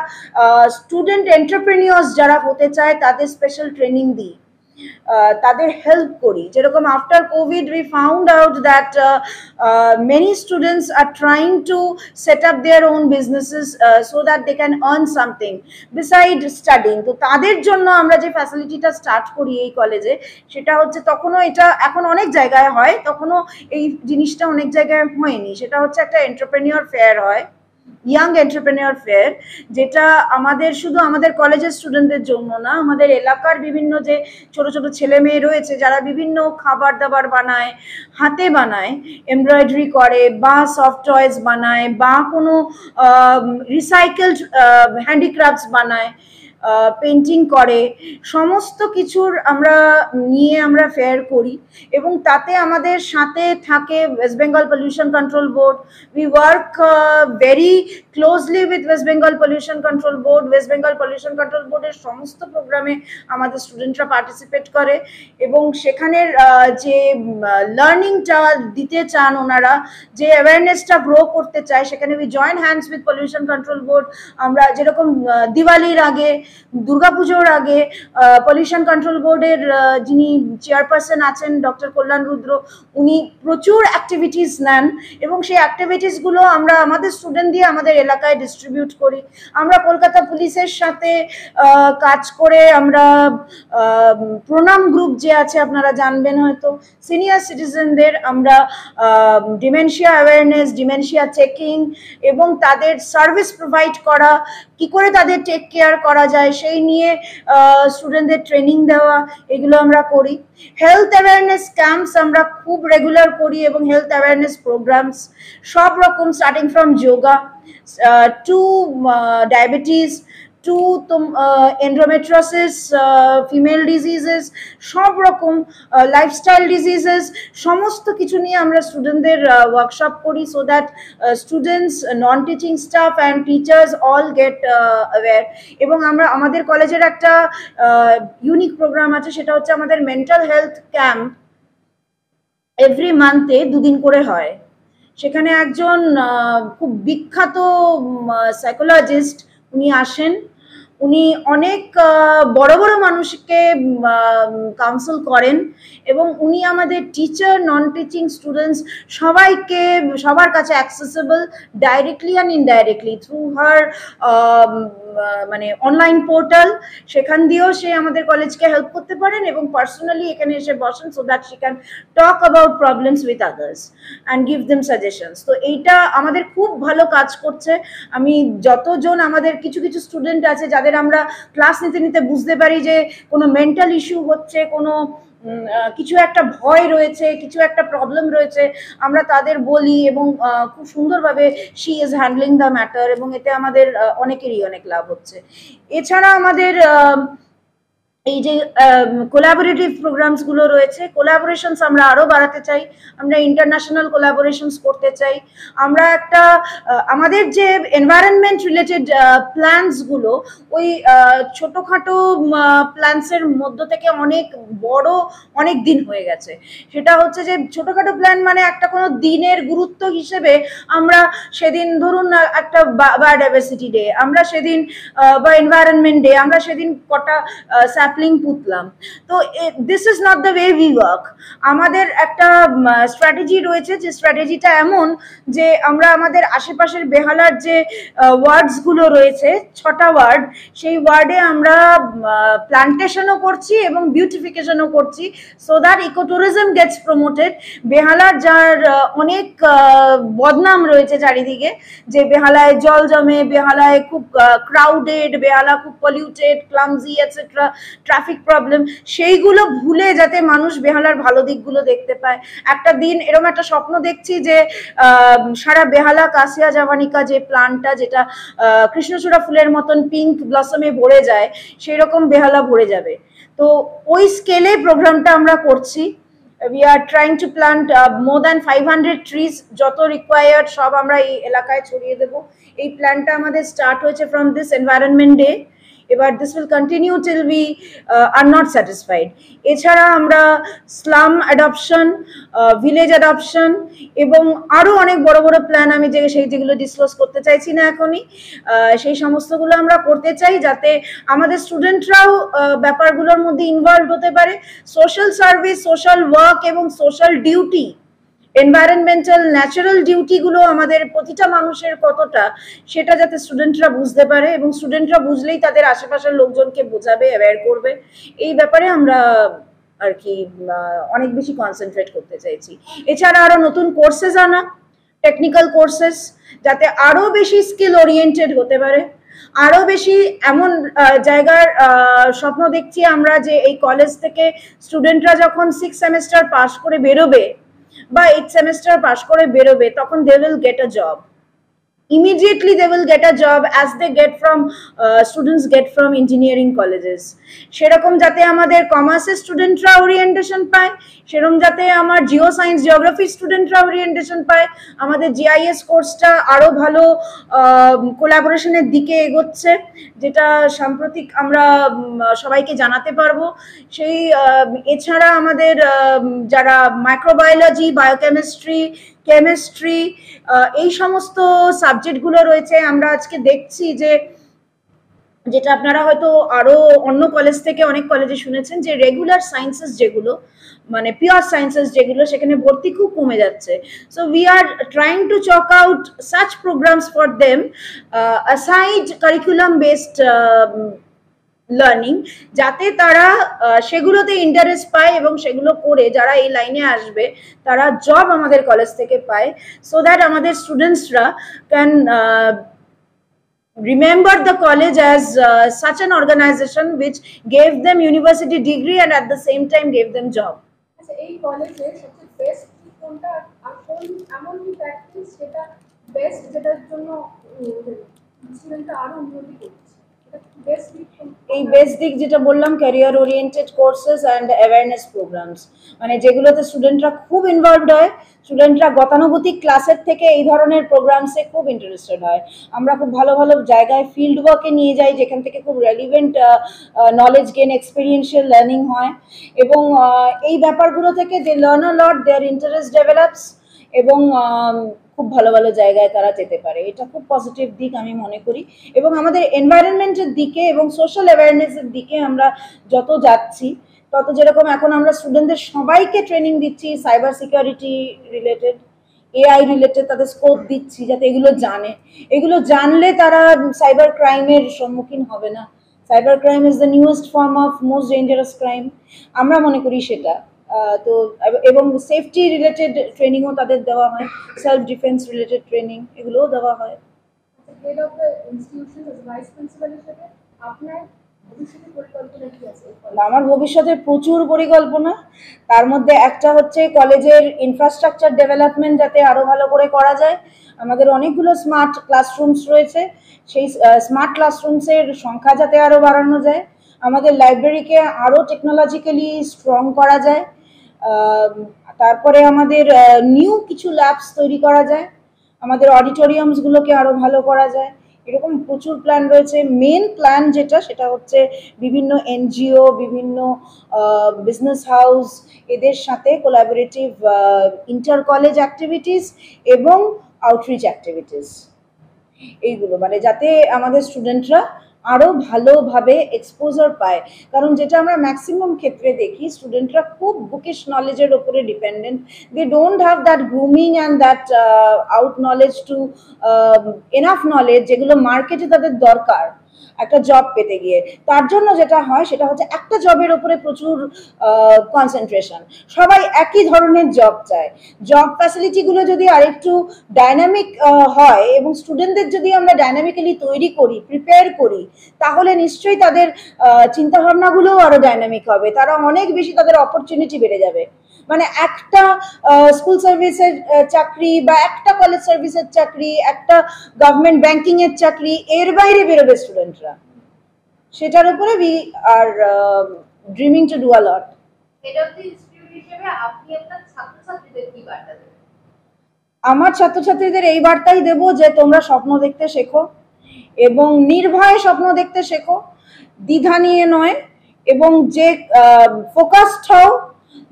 Speaker 3: স্টুডেন্ট এন্টারপ্রেনিয়র্স যারা হতে চায় তাদের স্পেশাল ট্রেনিং দিই, তাদের হেল্প করি। যেরকম after COVID we found out that many students are trying to set up their own businesses so that they can earn something beside studying. তো তাদের জন্য আমরা যে ফ্যাসিলিটিটা স্টার্ট করি এই কলেজে, সেটা হচ্ছে, তখনও এটা এখন অনেক জায়গায় হয়, তখনও এই জিনিসটা অনেক জায়গায় হয়নি, সেটা হচ্ছে একটা এন্টারপ্রেনিয়র ফেয়ার হয়, ইয়াং এন্টারপ্রেনিয়র ফেয়ার, যেটা আমাদের শুধু আমাদের কলেজের স্টুডেন্টদের জন্য না, আমাদের এলাকার বিভিন্ন যে ছোট ছোট ছেলে মেয়ে রয়েছে যারা বিভিন্ন খাবার দাবার বানায়, হাতে বানায়, এমব্রয়ডারি করে, বা সফট টয়েস বানায়, বা কোনো রিসাইকেলড হ্যান্ডিক্রাফটস বানায়, পেন্টিং করে, সমস্ত কিছুর আমরা নিয়ে আমরা ফেয়ার করি এবং তাতে আমাদের সাথে থাকে West Bengal pollution control board. We work very closely with West Bengal pollution control board. West Bengal pollution control বোর্ডের সমস্ত প্রোগ্রামে আমাদের স্টুডেন্টরা পার্টিসিপেট করে এবং সেখানের যে লার্নিংটা দিতে চান ওনারা, যে অ্যাওয়ারনেসটা গ্রো করতে চায়, সেখানে we join hands with pollution control board. আমরা যেরকম দিওয়ালির আগে, দুর্গাপুজোর আগে পলিউশন কন্ট্রোল বোর্ডের যিনি চেয়ারপারসন আছেন ডক্টর কল্যাণ রুদ্র, উনি প্রচুর অ্যাক্টিভিটিস নেন এবং সেই অ্যাক্টিভিটিসগুলো আমরা আমাদের স্টুডেন্ট দিয়ে আমাদের এলাকায় ডিস্ট্রিবিউট করি। আমরা কলকাতা পুলিশের সাথে কাজ করে আমরা প্রণাম গ্রুপ যে আছে আপনারা জানবেন হয়তো, সিনিয়র সিটিজেনদের আমরা ডিমেনশিয়া অ্যাওয়ারনেস, ডিমেনশিয়া চেকিং এবং তাদের সার্ভিস প্রোভাইড করা, কি করে তাদের টেক কেয়ার করা যায় সেই নিয়ে স্টুডেন্টদের ট্রেনিং দেওয়া, এগুলো আমরা করি। হেলথ অ্যাওয়ারনেস ক্যাম্পস আমরা খুব রেগুলার করি এবং হেলথ অ্যাওয়ারনেস প্রোগ্রামস সব রকম, starting from yoga to diabetes to endometriosis, female diseases, সব রকম লাইফস্টাইল ডিজিজেস, সমস্ত কিছু নিয়ে আমরা স্টুডেন্টদের ওয়ার্কশপ করি, so that students, non teaching staff and teachers all gate aware. এবং আমরা আমাদের কলেজের একটা ইউনিক প্রোগ্রাম আছে, সেটা হচ্ছে আমাদের মেন্টাল হেলথ ক্যাম্প এভরি মান্থে 2 দিন করে হয়। সেখানে একজন খুব বিখ্যাত সাইকোলজিস্ট উনি আসেন, উনি অনেক বড় বড় মানুষকে কাউন্সেল করেন এবং উনি আমাদের টিচার, নন টিচিং স্টুডেন্টস সবাইকে, সবার কাছে accessible directly and indirectly through her মানে অনলাইন পোর্টাল। সেখান দিয়েও সে আমাদের কলেজকে হেল্প করতে পারেন এবং পার্সোনালি এখানে এসে বসেন, so that she can talk about problems with others and give them suggestions. তো এইটা আমাদের খুব ভালো কাজ করছে। আমি যতজন আমাদের কিছু কিছু স্টুডেন্ট আছে যাদের আমরা ক্লাস নিতে নিতে বুঝতে পারি যে কোনো মেন্টাল ইস্যু হচ্ছে, কোনো কিছু একটা ভয় রয়েছে, কিছু একটা প্রবলেম রয়েছে, আমরা তাদের বলি এবং খুব সুন্দরভাবে she is handling the matter এবং এতে আমাদের অনেকেরই অনেক লাভ হচ্ছে। এছাড়া আমাদের এই যে কোলাবোরেটিভ প্রোগ্রামসগুলো রয়েছে, কোলাবোরেশনস আমরা আরও বাড়াতে চাই, আমরা ইন্টারন্যাশনাল কোলাবোরেশনস করতে চাই। আমরা একটা আমাদের যে এনভায়রনমেন্ট রিলেটেড প্ল্যান্সগুলো, ওই ছোটোখাটো প্ল্যান্সের মধ্য থেকে অনেক বড়, অনেক দিন হয়ে গেছে। সেটা হচ্ছে যে ছোটোখাটো প্ল্যান মানে একটা কোনো দিনের গুরুত্ব হিসেবে আমরা সেদিন ধরুন একটা বায়োডাইভার্সিটি ডে, আমরা সেদিন বা এনভায়রনমেন্ট ডে, আমরা সেদিন কটা স্যাপলিং পুতলাম। তো this is not the way we work. আমাদের একটা স্ট্র্যাটেজি রয়েছে, যে স্ট্র্যাটেজিটা এমন যে আমরা আমাদের আশেপাশের বেহালার যে ওয়ার্ডসগুলো রয়েছে, 6টা ওয়ার্ড, সেই ওয়ার্ডে আমরা প্লান্টেশনও করছি এবং বিউটিফিকেশনও করছি, so that eco tourism gets promoted. বেহালার যার অনেক বদনাম রয়েছে চারিদিকে, যে বেহালায় জল জমে, বেহালায় খুব ক্রাউডেড, বেহালা খুব polluted, clumsy etcetera, traffic problem, সেইগুলো ভুলে যাতে মানুষ বেহালার ভালো দিকগুলো দেখতে পায়। একটা দিন এরকম একটা স্বপ্ন দেখছি যে সারা বেহালা কাসিয়া জাভানিকা যে প্লান্টটা, যেটা কৃষ্ণচূড়া ফুলের মতন পিঙ্ক ব্লসমে ভরে যায়, সেই রকম বেহালা ভরে যাবে। তো ওই স্কেলে প্রোগ্রামটা আমরা করছি। We are trying to plant more than 500 trees, যত রিকোয়ার্ড সব আমরা এই এলাকায় ছড়িয়ে দেব। এই প্ল্যানটা আমাদের স্টার্ট হয়েছে ফ্রম দিস এনভায়রনমেন্ট ডে। এবার this will continue till we are not satisfied. এছাড়া আমরা স্লাম অ্যাডপশন, ভিলেজ অ্যাডপশন এবং আরও অনেক বড় বড় প্ল্যান, আমি যেগুলো ডিসক্লোজ করতে চাইছি না এখনই, সেই সমস্তগুলো আমরা করতে চাই, যাতে আমাদের স্টুডেন্টরাও ব্যাপারগুলোর মধ্যে ইনভলভ হতে পারে। সোশ্যাল সার্ভিস, সোশ্যাল ওয়ার্ক এবং সোশ্যাল ডিউটি, এনভায়রনমেন্টাল ন্যাচারাল ডিউটিগুলো আমাদের প্রতিটা মানুষের কতটা, সেটা যাতে স্টুডেন্টরা বুঝতে পারে এবং স্টুডেন্টরা বুঝলেই তাদের আশেপাশের লোকজনকে বোঝাবে, অ্যাওয়্যার করবে। এই ব্যাপারে আমরা আর কি অনেক বেশি কনসেন্ট্রেট করতে চাইছি। এছাড়া আরও নতুন কোর্সেস আনা, টেকনিক্যাল কোর্সেস, যাতে আরও বেশি স্কিল ওরিয়েন্টেড হতে পারে। আরও বেশি এমন জায়গার স্বপ্ন দেখছি আমরা, যে এই কলেজ থেকে স্টুডেন্টরা যখন 6 সেমেস্টার পাস করে বেরোবে বা 8 সেমেস্টার পাস করে বেরোবে, তখন they will get a job. immediately they will get a job as they get from students get from engineering colleges. সেরকম যাতে আমাদের কমার্সের স্টুডেন্টরা ওরিয়েন্টেশন পায়, সেরকম যাতে আমার জিও সায়েন্স জিওগ্রাফি স্টুডেন্টরা ওরিয়েন্টেশন পায়, আমাদের জিআইএস কোর্সটা আরও ভালো কোলাবোরেশনের দিকে এগোচ্ছে, যেটা সাম্প্রতিক আমরা সবাইকে জানাতে পারবো। সেই এছাড়া আমাদের যারা মাইক্রোবায়োলজি, বায়োকেমিস্ট্রি, কেমিস্ট্রি, এই সমস্ত সাবজেক্টগুলো রয়েছে, আমরা আজকে দেখছি যে যেটা আপনারা হয়তো আরো অন্য কলেজ থেকে অনেক কলেজে শুনেছেন যে রেগুলার সায়েন্সেস যেগুলো মানে পিওর সায়েন্সেস যেগুলো সেখানে ভর্তি খুব কমে যাচ্ছে। So we are trying two chalk out such programs for them aside curriculum based learning, যাতে তারা সেগুলোতে ইন্টারেস্ট পায় এবং সেগুলো করে যারা এই লাইনে আসবে তারা জব আমাদের কলেজ থেকে পায়, সো দ্যাট আমাদের স্টুডেন্টসরা can remember the college as such an organization which gave them university degree and at the same time gave them job.
Speaker 1: আচ্ছা, এই কলেজে সবচেয়ে বেস্ট কোনটা আর কোন এমন কি প্র্যাকটিস যেটা বেস্ট, যেটার জন্য স্টুডেন্টরা আরো উন্নতি করছে?
Speaker 3: এই বেস্ট দিক যেটা বললাম, career oriented courses and awareness programs, মানে যেগুলোতে স্টুডেন্টরা খুব ইনভলভড হয়, স্টুডেন্টরা গতানুগতিক ক্লাসের থেকে এই ধরনের প্রোগ্রামসে খুব ইন্টারেস্টেড হয়। আমরা খুব ভালো ভালো জায়গায় ফিল্ড ওয়ার্কে নিয়ে যাই, যেখান থেকে খুব relevant knowledge gain, experiential learning হয়, এবং এই ব্যাপারগুলো থেকে they learn a lot, their interest develops, এবং খুব ভালো ভালো জায়গায় তারা যেতে পারে। এটা খুব পজিটিভ দিক আমি মনে করি। এবং আমাদের এনভায়রনমেন্টের দিকে এবং সোশ্যাল অ্যাওয়ারনেসের দিকে আমরা যত যাচ্ছি তত, যেরকম এখন আমরা স্টুডেন্টদের সবাইকে ট্রেনিং দিচ্ছি cyber security related, AI related, তাদের স্কোপ দিচ্ছি যাতে এগুলো জানে। এগুলো জানলে তারা সাইবার ক্রাইমের সম্মুখীন হবে না। Cyber crime is the newest form of most dangerous crime, আমরা মনে করি সেটা। তো এবং সেফটি রিলেটেড ট্রেনিংও তাদের দেওয়া হয়, সেলফ ডিফেন্স রিলেটেড ট্রেনিং এগুলোও দেওয়া হয়।
Speaker 1: Head of the institution as vice principal হিসেবে আপনার ভবিষ্যতের পরিকল্পনা কি আছে?
Speaker 3: আমার ভবিষ্যতের প্রচুর পরিকল্পনা। তার মধ্যে একটা হচ্ছে কলেজের ইনফ্রাস্ট্রাকচার ডেভেলপমেন্ট যাতে আরো ভালো করে করা যায়। আমাদের অনেকগুলো স্মার্ট ক্লাসরুমস রয়েছে, সেই স্মার্ট ক্লাসরুমসের সংখ্যা যাতে আরো বাড়ানো যায়। আমাদের লাইব্রেরিকে আরো টেকনোলজিক্যালি স্ট্রং করা যায়। তারপরে আমাদের নিউ কিছু ল্যাবস তৈরি করা যায়, আমাদের অডিটোরিয়ামসগুলোকে আরো ভালো করা যায়। এরকম প্রচুর প্ল্যান রয়েছে। মেন প্ল্যান যেটা, সেটা হচ্ছে বিভিন্ন এনজিও, বিভিন্ন বিজনেস হাউস, এদের সাথে কোলাবোরেটিভ ইন্টার কলেজ অ্যাক্টিভিটিস এবং আউটরিচ অ্যাক্টিভিটিস, এইগুলো মানে যাতে আমাদের স্টুডেন্টরা আরো ভালোভাবে এক্সপোজার পায়। কারণ যেটা আমরা ম্যাক্সিমাম ক্ষেত্রে দেখি, স্টুডেন্টরা খুব বুকিশ নলেজের ওপরে dependent, they don't have that grooming and that out knowledge to enough knowledge যেগুলো মার্কেটে তাদের দরকার একটা জব পেতে গিয়ে। তার জন্য যেটা হয় সেটা হচ্ছে একটা জবের ওপরে প্রচুর কনসেন্ট্রেশন, সবাই একই ধরনের জব চায়। জব ফ্যাসিলিটিগুলো যদি আরেকটু ডাইনামিক হয় এবং স্টুডেন্টদের যদি আমরা ডাইনামিক্যালি তৈরি করি, প্রিপেয়ার করি, তাহলে নিশ্চয়ই তাদের চিন্তাভাবনাগুলোও আরো ডাইনামিক হবে, তারা অনেক বেশি, তাদের অপরচুনিটি বেড়ে যাবে। মানে একটা স্কুল সার্ভিসের চাকরি বা একটা কলেজ সার্ভিসের চাকরি, একটা গভর্নমেন্ট ব্যাংকিং এর চাকরি, এর বাইরে বেরোবে স্টুডেন্টরা। সেটার উপরে we are dreaming to do a lot.
Speaker 2: Head of the institute হিসেবে আপনি আপনার ছাত্রছাত্রীদের কি বার্তা দেবেন?
Speaker 3: আমার ছাত্রছাত্রীদের এই বার্তাই দেব যে তোমরা স্বপ্ন দেখতে শেখো এবং নির্ভয়ে স্বপ্ন দেখতে শেখো, দ্বিধা নিয়ে নয়, এবং যে ফোকাসড হও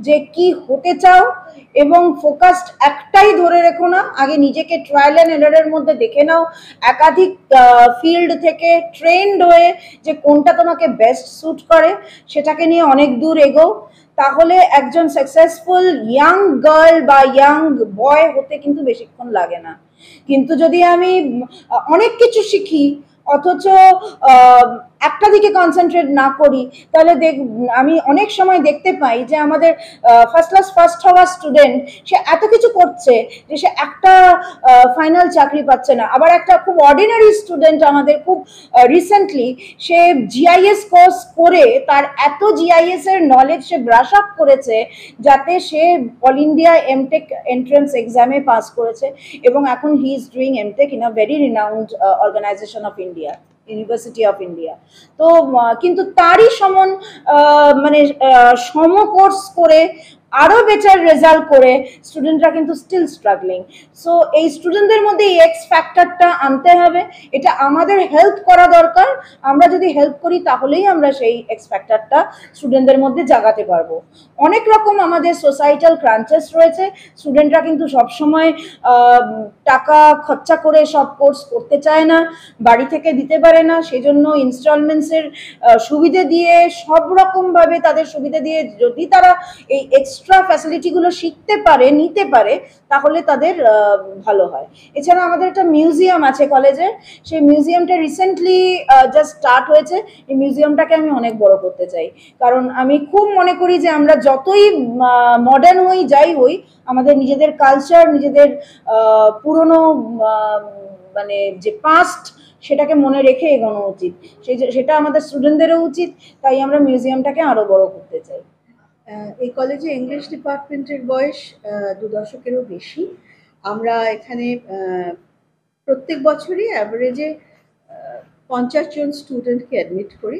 Speaker 3: যে কি হতে চাও, এবং ফোকাসড একটাই ধরে রেখো না। আগে নিজেকে ট্রায়াল অ্যান্ড এররের মধ্যে দেখে নাও, একাধিক ফিল্ড থেকে ট্রেন্ড হয়ে যে কোনটা তোমাকে বেস্ট স্যুট করে সেটাকে নিয়ে অনেক দূর এগো। তাহলে একজন সাকসেসফুল ইয়াং গার্ল বা ইয়াং বয় হতে কিন্তু বেশিক্ষণ লাগে না। কিন্তু যদি আমি অনেক কিছু শিখি অথচ একটা দিকে কনসেন্ট্রেট না করি, তাহলে আমি অনেক সময় দেখতে পাই যে আমাদের ফার্স্ট ক্লাস ফার্স্ট হওয়া স্টুডেন্ট সে এত কিছু করছে যে সে একটা ফাইনাল চাকরি পাচ্ছে না। আবার একটা খুব অর্ডিনারি স্টুডেন্ট আমাদের খুব রিসেন্টলি সে জিআইএস কোর্স করে তার এত জিআইএস এর নলেজ সে ব্রাশ আপ করেছে যাতে সে অল ইন্ডিয়া এমটেক এন্ট্রান্স এক্সামে পাস করেছে, এবং এখন he is doing MTech in a very renowned organisation of India, university of India. তো কিন্তু তারই সমান মানে সম কোর্স করে আরো বেটার রেজাল্ট করে স্টুডেন্টরা কিন্তু স্টিল স্ট্রাগলিং। সো এই স্টুডেন্টদের মধ্যে এই এক্স ফ্যাক্টরটা আনতে হবে, এটা আমাদের হেল্প করা দরকার। আমরা যদি হেল্প করি তাহলেই আমরা সেই এক্স ফ্যাক্টরটা স্টুডেন্টদের মধ্যে জাগাতে পারবো। অনেক রকম আমাদের সোসাইটাল ক্রাঞ্চেস রয়েছে, স্টুডেন্টরা কিন্তু সবসময় টাকা খরচা করে সব কোর্স করতে চায় না, বাড়ি থেকে দিতে পারে না, সেই জন্য ইনস্টলমেন্টসের সুবিধে দিয়ে সব রকমভাবে তাদের সুবিধে দিয়ে যদি তারা এই এক্সট্রা ফ্যাসিলিটিগুলো শিখতে পারে, নিতে পারে, তাহলে তাদের ভালো হয়। এছাড়া আমাদের একটা মিউজিয়াম আছে কলেজে, সেই মিউজিয়ামটা রিসেন্টলি জাস্ট স্টার্ট হয়েছে। এই মিউজিয়ামটাকে আমি অনেক বড় করতে চাই, কারণ আমি খুব মনে করি যে আমরা যতই মডার্ন হই যাই হই, আমাদের নিজেদের কালচার, নিজেদের পুরনো মানে যে পাস্ট, সেটাকে মনে রেখে এগোনো উচিত। সেটা আমাদের স্টুডেন্টদেরও উচিত, তাই আমরা মিউজিয়ামটাকে আরো বড় করতে চাই।
Speaker 4: এই কলেজে ইংলিশ ডিপার্টমেন্টের বয়স 2 দশকেরও বেশি। আমরা এখানে প্রত্যেক বছরই অ্যাভারেজে 50 জন স্টুডেন্টকে অ্যাডমিট করি,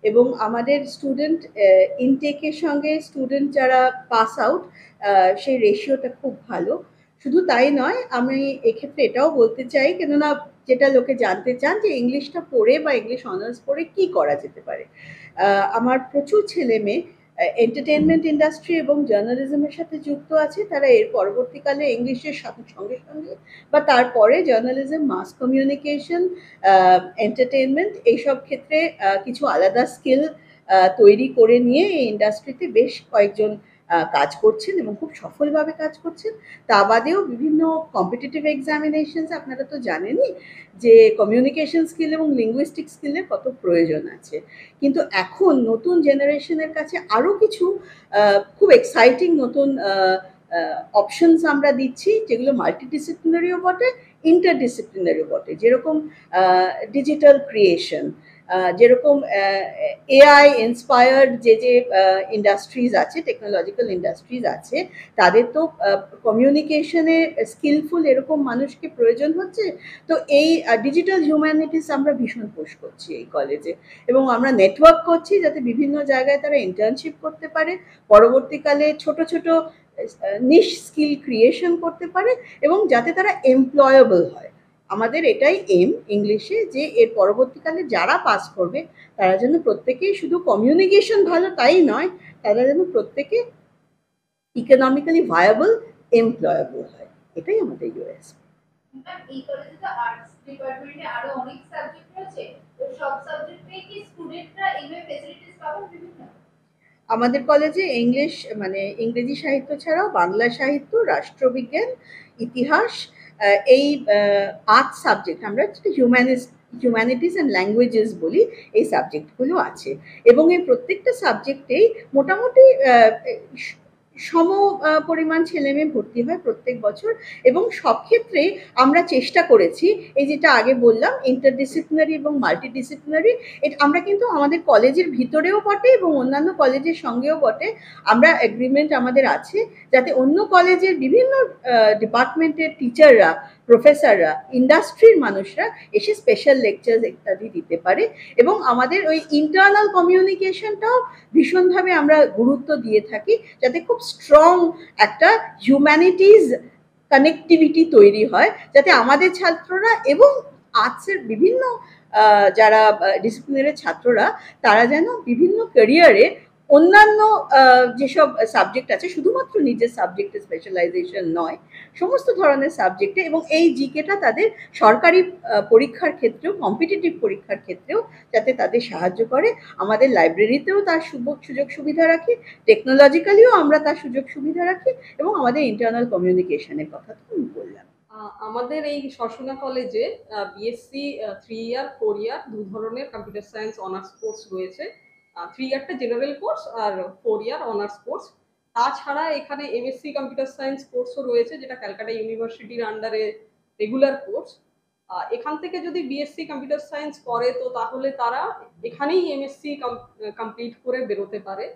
Speaker 4: এবং আমাদের স্টুডেন্ট ইনটেকের সঙ্গে স্টুডেন্ট যারা পাস আউট সেই রেশিওটা খুব ভালো। শুধু তাই নয়, আমি এক্ষেত্রে এটাও বলতে চাই, কেননা যেটা লোকে জানতে চান যে ইংলিশটা পড়ে বা ইংলিশ অনার্স পড়ে কী করা যেতে পারে। আমার প্রচুর ছেলে মেয়ে এন্টারটেনমেন্ট ইন্ডাস্ট্রি এবং জার্নালিজমের সাথে যুক্ত আছে। তারা এর পরবর্তীকালে ইংলিশের সঙ্গে সঙ্গে বা তারপরে জার্নালিজম, মাস কমিউনিকেশন, এন্টারটেনমেন্ট এইসব ক্ষেত্রে কিছু আলাদা স্কিল তৈরি করে নিয়ে এই ইন্ডাস্ট্রিতে বেশ কয়েকজন কাজ করছেন এবং খুব সফলভাবে কাজ করছেন। তা বাদেও বিভিন্ন কম্পিটিটিভ এক্সামিনেশনস, আপনারা তো জানেনই যে কমিউনিকেশন স্কিল এবং লিঙ্গুইস্টিক স্কিলের কত প্রয়োজন আছে। কিন্তু এখন নতুন জেনারেশনের কাছে আরও কিছু খুব এক্সাইটিং নতুন অপশনস আমরা দিচ্ছি, যেগুলো মাল্টিডিসিপ্লিনারিও বটে, ইন্টারডিসিপ্লিনারিও বটে। যেরকম ডিজিটাল ক্রিয়েশন, যেরকম এআই ইন্সপায়ার্ড যে ইন্ডাস্ট্রিজ আছে, টেকনোলজিক্যাল ইন্ডাস্ট্রিজ আছে, তাদের তো কমিউনিকেশনে স্কিলফুল এরকম মানুষকে প্রয়োজন হচ্ছে। তো এই ডিজিটাল হিউম্যানিটিস আমরা ভীষণ পুশ করছি এই কলেজে, এবং আমরা নেটওয়ার্ক করছি যাতে বিভিন্ন জায়গায় তারা ইন্টার্নশিপ করতে পারে, পরবর্তীকালে ছোট ছোট নিশ স্কিল ক্রিয়েশন করতে পারে, এবং যাতে তারা এমপ্লয়েবল হয়। আমাদের এটাই এম ইংলিশে, যে এর পরবর্তীকালে যারা পাস করবে তারা যেন প্রত্যেকেই শুধু কমিউনিকেশন ভালো তাই নয়, তারা যেন প্রত্যেকে ইকোনমিক্যালি ভায়াবল, এমপ্লয়েবল হয়। এটাই আমাদের ইউএসপি।
Speaker 2: এই কলেজে তো আর্টস ডিপার্টমেন্টে আরো অনেক সাবজেক্ট আছে, তো সব সাবজেক্টে কি স্টুডেন্টরা এইভাবে ফ্যাসিলিটিস পাবেন বিভিন্ন?
Speaker 4: আমাদের কলেজে ইংলিশ মানে ইংরেজি সাহিত্য ছাড়াও বাংলা সাহিত্য, রাষ্ট্রবিজ্ঞান, ইতিহাস, এই 8 সাবজেক্ট, আমরা হিউম্যানিটিস অ্যান্ড ল্যাঙ্গুয়েজেস বলি, এই সাবজেক্টগুলো আছে। এবং এই প্রত্যেকটা সাবজেক্টেই মোটামুটি সম পরিমাণ ছেলেমেয়ে ভর্তি হয় প্রত্যেক বছর, এবং সব ক্ষেত্রেই আমরা চেষ্টা করেছি, এই যেটা আগে বললাম ইন্টারডিসিপ্লিনারি এবং মাল্টিডিসিপ্লিনারি, এটা আমরা কিন্তু আমাদের কলেজের ভিতরেও বটে এবং অন্যান্য কলেজের সঙ্গেও বটে, আমরা এগ্রিমেন্ট আমাদের আছে যাতে অন্য কলেজের বিভিন্ন ডিপার্টমেন্টের টিচাররা, প্রফেসররা, ইন্ডাস্ট্রির মানুষরা এসে স্পেশাল লেকচার ইত্যাদি দিতে পারে। এবং আমাদের ওই ইন্টারনাল কমিউনিকেশনটাও ভীষণভাবে আমরা গুরুত্ব দিয়ে থাকি, যাতে খুব স্ট্রং একটা হিউম্যানিটিজ কানেক্টিভিটি তৈরি হয়, যাতে আমাদের ছাত্ররা এবং আর্টসের বিভিন্ন যারা ডিসিপ্লিনের ছাত্ররা, তারা যেন বিভিন্ন ক্যারিয়ারে অন্যান্য যেসব সাবজেক্ট আছে, শুধুমাত্র নিজের সাবজেক্টে স্পেশালাইজেশন নয়, সমস্ত ধরনের সাবজেক্টে, এবং এই জিকেটা তাদের সরকারি পরীক্ষার ক্ষেত্রেও, কম্পিটিটিভ পরীক্ষার ক্ষেত্রেও যাতে তাদের সাহায্য করে। আমাদের লাইব্রেরিতেও তার সুযোগ সুবিধা রাখি, টেকনোলজিক্যালিও আমরা তার সুযোগ সুবিধা রাখি, এবং আমাদের ইন্টারনাল কমিউনিকেশনের কথা তো আমি বললাম।
Speaker 5: আমাদের এই সরসুনা কলেজে বিএসসি 3 ইয়ার 4 ইয়ার দু ধরনের কম্পিউটার সায়েন্স অনার্স কোর্স রয়েছে। 3 ইয়ারটা জেনারেল কোর্স আর 4 ইয়ার অনার্স কোর্স। তাছাড়া এখানে এমএসসি কম্পিউটার সায়েন্স কোর্সও রয়েছে, যেটা ক্যালকাটা ইউনিভার্সিটির আন্ডারে রেগুলার কোর্স। এখান থেকে যদি বিএসসি কম্পিউটার সায়েন্স করে তো তাহলে তারা এখানেই এমএসসি কমপ্লিট করে বেরোতে পারে।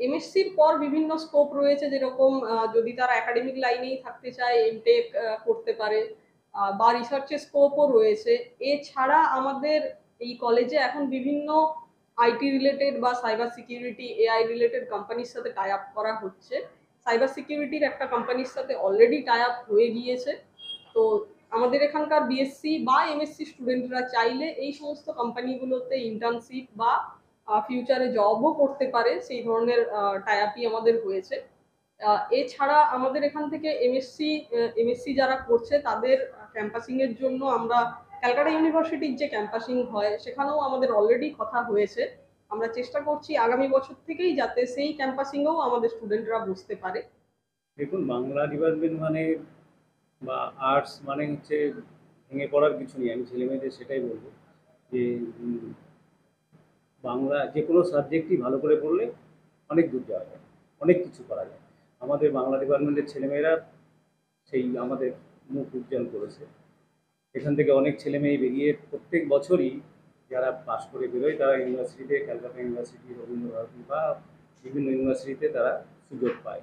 Speaker 5: এমএসসির পর বিভিন্ন স্কোপ রয়েছে, যেরকম যদি তারা একাডেমিক লাইনেই থাকতে চায় এমটেক করতে পারে, বা রিসার্চের স্কোপও রয়েছে। এছাড়া আমাদের এই কলেজে এখন বিভিন্ন আইটি রিলেটেড বা সাইবার সিকিউরিটি এআই রিলেটেড কোম্পানির সাথে টাই আপ করা হচ্ছে। সাইবার সিকিউরিটির একটা কোম্পানির সাথে অলরেডি টাই আপ হয়ে গিয়েছে। তো আমাদের এখানকার বিএসসি বা এমএসসি স্টুডেন্টরা চাইলে এই সমস্ত কোম্পানিগুলোতে ইন্টার্নশিপ বা ফিউচারে জবও করতে পারে, সেই ধরনের টাই আপই আমাদের হয়েছে। এছাড়া আমাদের এখান থেকে এমএসসি যারা করছে তাদের ক্যাম্পাসিং এর জন্য আমরা ক্যালকাটা ইউনিভার্সিটির যে ক্যাম্পাসিং হয় সেখানেও আমাদের অলরেডি কথা হয়েছে। আমরা চেষ্টা করছি আগামী বছর থেকেই যাতে সেই ক্যাম্পাসিংয়েও আমাদের স্টুডেন্টরা বসতে পারে।
Speaker 6: দেখুন, বাংলা ডিপার্টমেন্ট মানে বা আর্টস মানে হচ্ছে ভেঙে পড়ার কিছু নেই। আমি ছেলেমেয়েদের সেটাই বলবো যে বাংলা যে কোনো সাবজেক্টই ভালো করে পড়লে অনেক দূর যাওয়া যায়, অনেক কিছু করা যায়। আমাদের বাংলা ডিপার্টমেন্টের ছেলেমেয়েরা সেই আমাদের মুখ উজ্জ্বল করেছে। এখান থেকে অনেক ছেলেমেয়ে বেরিয়ে প্রত্যেক বছরই যারা পাশ করে বেরোয় তারা ইউনিভার্সিটিতে, ক্যালকাটা ইউনিভার্সিটি, রবীন্দ্রভারতী বা বিভিন্ন ইউনিভার্সিটিতে তারা সুযোগ পায়।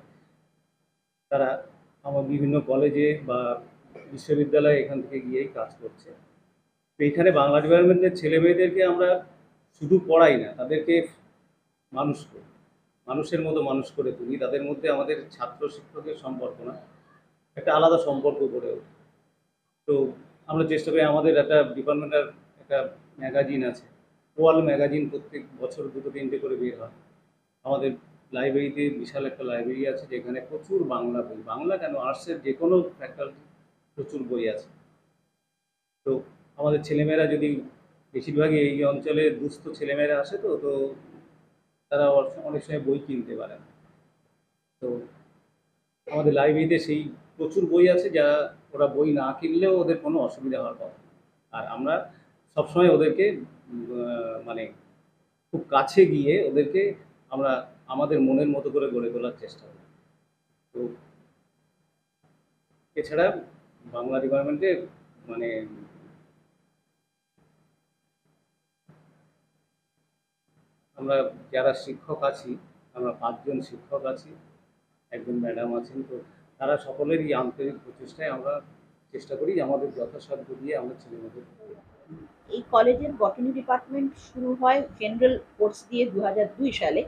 Speaker 6: তারা আমার বিভিন্ন কলেজে বা বিশ্ববিদ্যালয়ে এখান থেকে গিয়েই কাজ করছে। তো এখানে বাংলা ডিপার্টমেন্টের ছেলেমেয়েদেরকে আমরা শুধু পড়াই না, তাদেরকে মানুষ করি, মানুষের মতো মানুষ করে তুলি। তাদের মধ্যে আমাদের ছাত্র শিক্ষকের সম্পর্ক না, একটা আলাদা সম্পর্ক গড়ে ওঠে। তো আমরা চেষ্টা করি, আমাদের একটা ডিপার্টমেন্টের একটা ম্যাগাজিন আছে, ওয়াল ম্যাগাজিন, প্রত্যেক বছর 2-3টে করে বের হয়। আমাদের লাইব্রেরিতে বিশাল একটা লাইব্রেরি আছে যেখানে প্রচুর বাংলা বই, বাংলা কেন আর্টসের যে কোনো ফ্যাকাল্টি প্রচুর বই আছে। তো আমাদের ছেলেমেয়েরা যদি বেশিরভাগই এই অঞ্চলে দুস্থ ছেলেমেয়েরা আসে, তো তো তারা অনেক সময় বই কিনতে পারে না। তো আমাদের লাইব্রেরিতে সেই প্রচুর বই আছে, যা ওরা বই না কিনলেও ওদের কোনো অসুবিধা হওয়ার কথা। আর আমরা সবসময় ওদেরকে মানে খুব কাছে গিয়ে ওদেরকে আমরা আমাদের মনের মতো করে গড়ে তোলার চেষ্টা করি। তো এছাড়া বাংলা ডিপার্টমেন্টে মানে আমরা যারা শিক্ষক আছি, আমরা 5 জন শিক্ষক আছি, একজন ম্যাডাম আছেন। তো তারা সকলেরই আন্তরিক প্রচেষ্টায় আমরা চেষ্টা করি যে আমাদের যথাসাধ্য দিয়ে আমরা ছেলেমেয়েদের।
Speaker 7: এই কলেজের বটানি ডিপার্টমেন্ট শুরু হয় জেনারেল কোর্স দিয়ে 2002 সালে।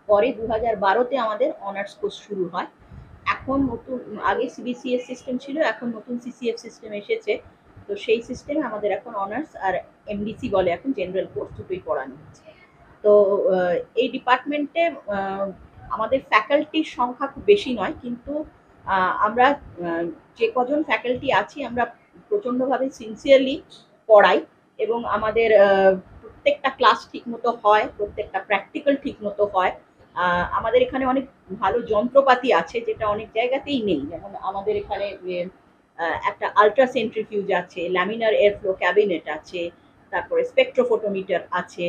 Speaker 7: পরে 2012-তে আমাদের অনার্স কোর্স শুরু হয়। এখন নতুন, আগে সিবিসিএস সিস্টেম ছিল, এখন নতুন সিসিএফ সিস্টেম এসেছে। তো সেই সিস্টেমে আমাদের এখন অনার্স আর এমডিসি বলে এখন জেনারেল কোর্স দুটোই পড়ানো হচ্ছে। তো এই ডিপার্টমেন্টে আমাদের ফ্যাকাল্টির সংখ্যা খুব বেশি নয়, কিন্তু আমরা যে কজন ফ্যাকাল্টি আছি আমরা প্রচণ্ডভাবে সিনসিয়ারলি পড়াই এবং আমাদের প্রত্যেকটা ক্লাস ঠিকমতো হয়, প্রত্যেকটা প্র্যাকটিক্যাল ঠিকমতো হয়। আমাদের এখানে অনেক ভালো যন্ত্রপাতি আছে যেটা অনেক জায়গাতেই নেই। যেমন আমাদের এখানে একটা আলট্রা সেন্ট্রিফিউজ আছে, ল্যামিনার এয়ারফ্লো ক্যাবিনেট আছে, তারপরে স্পেকট্রোফোটোমিটার আছে,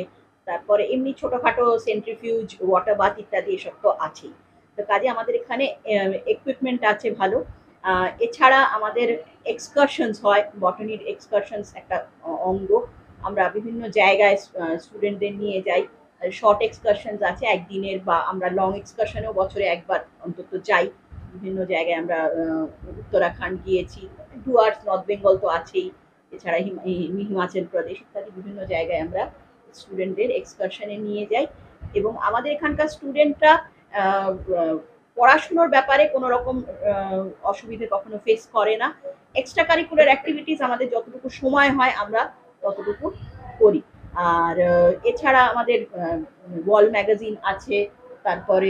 Speaker 7: তারপরে এমনি ছোটোখাটো সেন্ট্রিফিউজ, ওয়াটার বাথ ইত্যাদি এসব তো আছেই। তো কাজে আমাদের এখানে ইকুইপমেন্ট আছে ভালো। এছাড়া আমাদের এক্সকারশনস হয়, বটানির এক্সকারশনস একটা অঙ্গ। আমরা বিভিন্ন জায়গায় স্টুডেন্টদের নিয়ে যাই। শর্ট এক্সকারশনস আছে একদিনের, বা আমরা লং এক্সকারশনেও বছরে একবার অন্তত যাই। বিভিন্ন জায়গায় আমরা উত্তরাখণ্ড গিয়েছি, ডুয়ার্স, নর্থ বেঙ্গল তো আছেই, এছাড়া হিমাচল প্রদেশ ইত্যাদি বিভিন্ন জায়গায় আমরা স্টুডেন্টদের এক্সকারশনে নিয়ে যাই। এবং আমাদের এখানকার স্টুডেন্টরা পড়াশুনোর ব্যাপারে কোনো রকম অসুবিধে কখনো ফেস করে না। এক্সট্রা কারিকুলার অ্যাক্টিভিটিস আমাদের যতটুকু সময় হয় আমরা ততটুকু করি। আর এছাড়া আমাদের ওয়াল ম্যাগাজিন আছে, তারপরে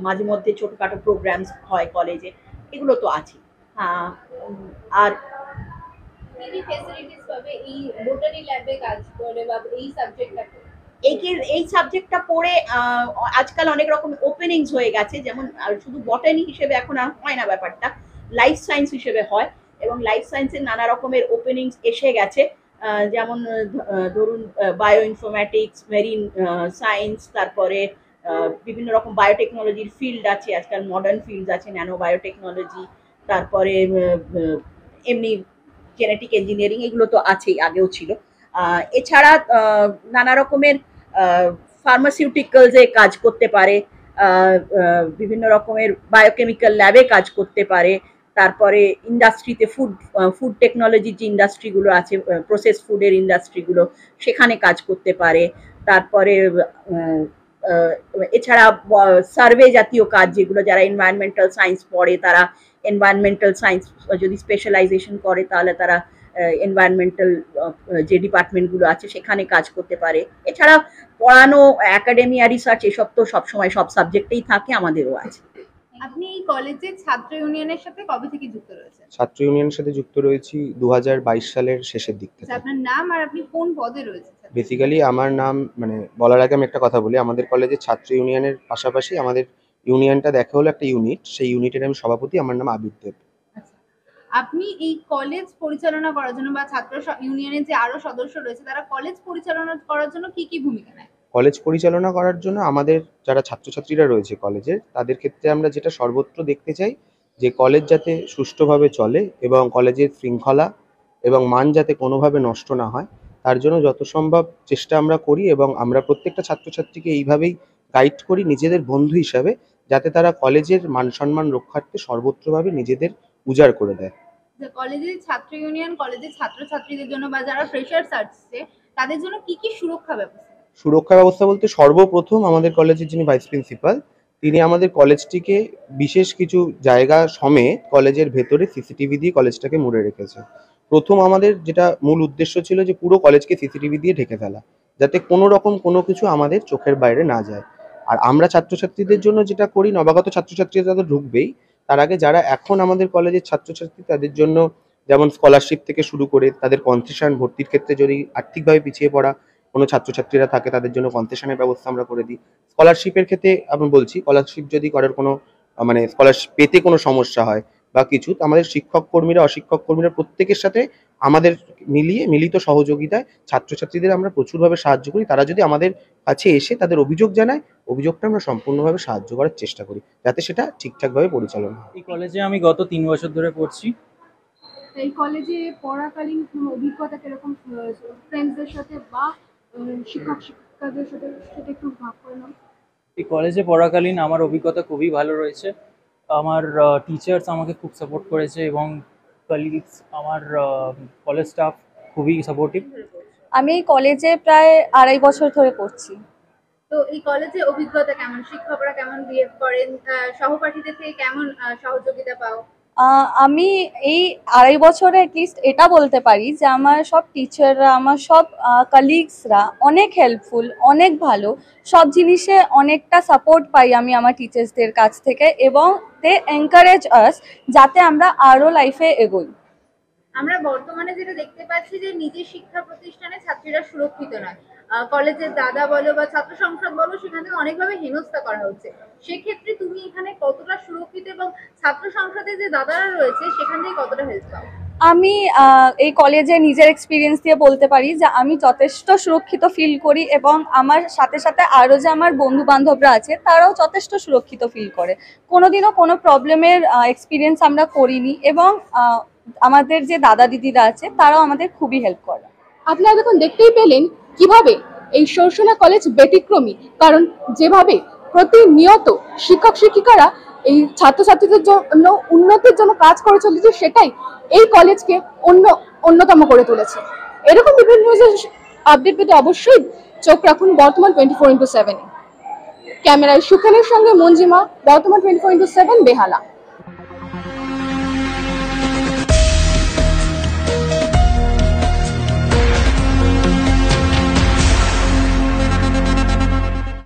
Speaker 7: মাঝে মধ্যে ছোটোখাটো প্রোগ্রামস হয় কলেজে, এগুলো তো আছে। আর
Speaker 2: কি ফ্যাসিলিটিস পাবে এই বোটানি ল্যাবে কাজ করে বা এই সাবজেক্টটা?
Speaker 7: এই সাবজেক্টটা পড়ে আজকাল অনেক রকম ওপেনিংস হয়ে গেছে। যেমন শুধু বটানি হিসেবে এখন আর হয় না ব্যাপারটা, লাইফ সায়েন্স হিসেবে হয়, এবং লাইফ সায়েন্সের নানা রকমের ওপেনিংস এসে গেছে, যেমন ধরুন বায়ো ইনফরম্যাটিক্স, মেরিন সায়েন্স, তারপরে বিভিন্ন রকম বায়োটেকনোলজির ফিল্ড আছে, আজকাল মডার্ন ফিল্ড আছে, ন্যানো বায়োটেকনোলজি, তারপরে এমনি জেনেটিক ইঞ্জিনিয়ারিং, এগুলো তো আছেই, আগেও ছিল। এছাড়া নানা রকমের ফার্মাসিউটিক্যালসে কাজ করতে পারে, বিভিন্ন রকমের বায়োকেমিক্যাল ল্যাবে কাজ করতে পারে, তারপরে ইন্ডাস্ট্রিতে ফুড টেকনোলজির যে ইন্ডাস্ট্রিগুলো আছে, প্রসেস ফুডের ইন্ডাস্ট্রিগুলো, সেখানে কাজ করতে পারে। তারপরে এছাড়া সার্ভে জাতীয় কাজ, যেগুলো যারা এনভায়রনমেন্টাল সায়েন্স পড়ে তারা এনভায়রনমেন্টাল সায়েন্স যদি স্পেশালাইজেশন করে তাহলে তারা এনভায়রনমেন্টাল যে ডিপার্টমেন্টগুলো আছে সেখানে কাজ করতে পারে। এছাড়া পড়ানো, একাডেমিয়া, রিসার্চ, এসব তো সবসময় সব সাবজেক্টেই থাকে, আমাদেরও আছে।
Speaker 2: আপনি এই কলেজের ছাত্র ইউনিয়নের সাথে কবে থেকে যুক্ত রয়েছেন?
Speaker 8: ছাত্র ইউনিয়নের সাথে যুক্ত রয়েছি 2022 সালের শেষের দিক থেকে।
Speaker 2: আপনার নাম আর আপনি কোন পদে রয়েছেন?
Speaker 8: বেসিক্যালি আমার নাম, মানে বলার আগে আমি একটা কথা বলি, আমাদের কলেজের ছাত্র ইউনিয়নের পাশাপাশি আমাদের ইউনিয়নটা দেখা হলো একটা ইউনিট, সেই ইউনিটের আমি সভাপতি, আমার নাম আবির দেব।
Speaker 2: আপনি এই কলেজ পরিচালনা করার জন্য বা ছাত্র ইউনিয়নের যে আরো সদস্য রয়েছে তারা কলেজ পরিচালনা করার জন্য কি কি ভূমিকা নেয়?
Speaker 8: কলেজ পরিচালনা করার জন্য আমাদের যারা ছাত্রছাত্রীরা রয়েছে কলেজের, তাদের ক্ষেত্রে আমরা যেটা সর্বত্র দেখতে চাই যে কলেজ যাতে সুষ্ঠুভাবে চলে এবং কলেজের শৃঙ্খলা এবং মান যাতে কোনোভাবে নষ্ট না হয়, তার জন্য যত সম্ভব চেষ্টা আমরা করি, এবং আমরা প্রত্যেকটা ছাত্রছাত্রীকে এইভাবেই গাইড করি নিজেদের বন্ধু হিসাবে, যাতে তারা কলেজের মান সম্মান রক্ষার্থে সর্বত্রভাবে নিজেদের উজাড় করে দেয়।
Speaker 2: কলেজের ছাত্র ইউনিয়ন কলেজের ছাত্রছাত্রীদের জন্য বা যারা ফ্রেশার্স আসছে তাদের জন্য কি কি সুরক্ষা ব্যবস্থা?
Speaker 8: সুরক্ষা ব্যবস্থা বলতে সর্বপ্রথম আমাদের কলেজের যিনি ভাইস প্রিন্সিপাল, তিনি আমাদের কলেজটিকে বিশেষ কিছু জায়গা সমেত কলেজের ভেতরে সিসিটিভি দিয়ে কলেজটাকে মুড়ে রেখেছে। প্রথম আমাদের যেটা মূল উদ্দেশ্য ছিল যে পুরো কলেজকে সিসিটিভি দিয়ে ঢেকে ফেলা, যাতে কোনো রকম কোনো কিছু আমাদের চোখের বাইরে না যায়। আর আমরা ছাত্রছাত্রীদের জন্য যেটা করি, নবাগত ছাত্রছাত্রীরা তো ঢুকবেই, তার আগে যারা এখন আমাদের কলেজের ছাত্রছাত্রী তাদের জন্য যেমন স্কলারশিপ থেকে শুরু করে তাদের কনসেশন, ভর্তির ক্ষেত্রে যদি আর্থিকভাবে পিছিয়ে পড়া কোনো ছাত্রছাত্রীরা থাকে তাদের জন্য কনসেশনের ব্যবস্থা আমরা করে দিই। স্কলারশিপের ক্ষেত্রে আমি বলছি, স্কলারশিপ যদি করার কোনো মানে স্কলারশিপ পেতে কোনো সমস্যা হয় বা কিছু, তো আমাদের শিক্ষক কর্মীরা, অশিক্ষক কর্মীরা প্রত্যেকের সাথে আমাদের মিলিত সহযোগিতায় ছাত্রছাত্রীদের আমরা প্রচুরভাবে সাহায্য করি। তারা যদি আমাদের কাছে এসে তাদের অভিযোগ জানায়, অভিযোগটা আমরা সম্পূর্ণভাবে সাহায্য করার চেষ্টা করি যাতে সেটা ঠিকঠাকভাবে পরিচালনা হয়।
Speaker 9: এই কলেজে আমি গত 3 বছর ধরে পড়ছি।
Speaker 1: এই কলেজে পড়াকালীন অভিজ্ঞতা কিরকম, ফ্রেন্ডসদের সাথে বা শিক্ষক শিক্ষিকাদের সাথে, সেটা একটু ভাগ করে নাও।
Speaker 9: এই কলেজে পড়াকালীন আমার অভিজ্ঞতা খুবই ভালো রয়েছে। আমার টিচার্স আমাকে খুব সাপোর্ট করেছে এবং কলিগস, আমার কলেজ স্টাফ খুবই সাপোর্টিভ।
Speaker 10: আমি এই কলেজে প্রায় 2.5 বছর ধরে পড়ছি।
Speaker 2: তো এই কলেজে অভিজ্ঞতা কেমন? শিক্ষকরা কেমন বিহেভ করেন? সহপাঠীদের থেকে কেমন সহযোগিতা পাও?
Speaker 10: আমি এই 2.5 বছরে অ্যাটলিস্ট এটা বলতে পারি যে আমার সব টিচাররা, আমার সব কলিগসরা অনেক হেল্পফুল, অনেক ভালো। সব জিনিসে অনেকটা সাপোর্ট পাই আমি আমার টিচার্সদের কাছ থেকে, এবং দে এনকারেজ আস যাতে আমরা আরও লাইফে এগোই।
Speaker 2: আমরা বর্তমানে যেটা দেখতে পাচ্ছি যে নিজের শিক্ষা প্রতিষ্ঠানে ছাত্রীরা সুরক্ষিত নয়। কলেজের দাদা বলো বা ছাত্র সংসদ বলো, সেখান থেকে অনেকভাবে হেনস্থা করা হচ্ছে। সেক্ষেত্রে তুমি এখানে কতটা সুরক্ষিত এবং ছাত্র সংসদে যে দাদারা রয়েছে সেখান থেকে কতটা হেল্প পাও?
Speaker 10: আমি এই কলেজে নিজের এক্সপিরিয়েন্স দিয়ে বলতে পারি যে আমি যথেষ্ট সুরক্ষিত ফিল করি, এবং আমার সাথে সাথে আরও যে আমার বন্ধু বান্ধবরা আছে তারাও যথেষ্ট সুরক্ষিত ফিল করে। কোনোদিনও কোনো প্রবলেমের এক্সপিরিয়েন্স আমরা করিনি, এবং আমাদের যে দাদা দিদিরা আছে তারাও আমাদের খুবই হেল্প করে।
Speaker 1: আপনারা দেখুন, দেখতেই পেলেন কিভাবে এই শর্ষণা কলেজ ব্যতিক্রমী, কারণ যেভাবে প্রতিনিয়ত শিক্ষক শিক্ষিকারা এই ছাত্রছাত্রীদের জন্য উন্নতির জন্য কাজ করে চলেছে, সেটাই এই কলেজকে অন্যতম করে তুলেছে। এরকম বিভিন্ন নিউজের আপডেট পেতে অবশ্যই চোখ রাখুন বর্তমান 24x7। ক্যামেরায় সুখেনের সঙ্গে মঞ্জিমা, বর্তমান 24x7 বেহালা।